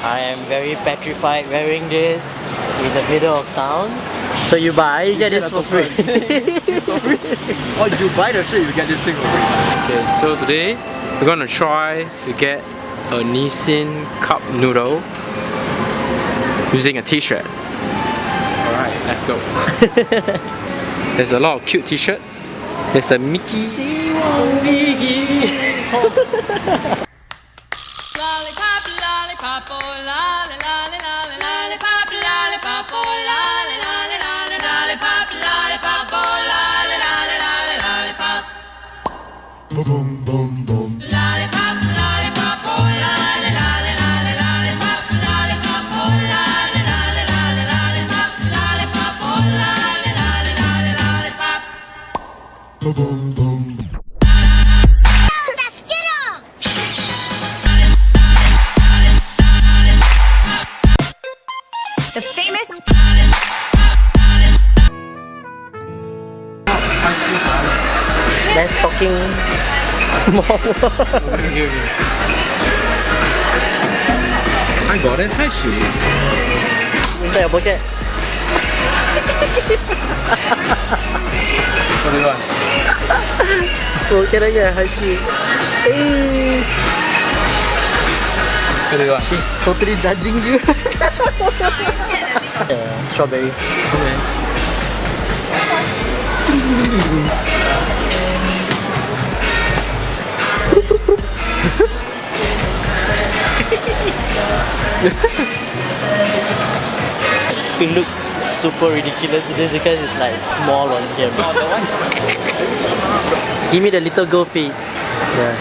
I am very petrified wearing this in the middle of town. So you buy, you get this for free. Oh, you buy the shirt, you get this thing for free. Okay, so today we're gonna try to get a Nissin cup noodle using a t-shirt. Alright, let's go. There's a lot of cute t-shirts. There's a Mickey. Lollipop, lollipop, oh lolly, lolly, lolly, lollipop, lollipop, oh lolly, lolly, lolly, lollipop, lollipop, oh lolly, lolly, lolly, lollipop. Boom, boom, boom, boom. Lollipop, lollipop, oh lolly, lolly, lolly, lollipop, lollipop, oh lolly, lolly, lolly, lollipop, lollipop, oh lolly, lolly, lolly, lollipop. Boom, boom, boom. The famous Less talking, more. I got it, 太喜 Inside your pocket. What do you want? Pocket aja, haji. Hey, What do you want? she's totally judging you. Yeah, strawberry. Okay. You look super ridiculous today because it's like small on him. Give me the little girl face. Yeah.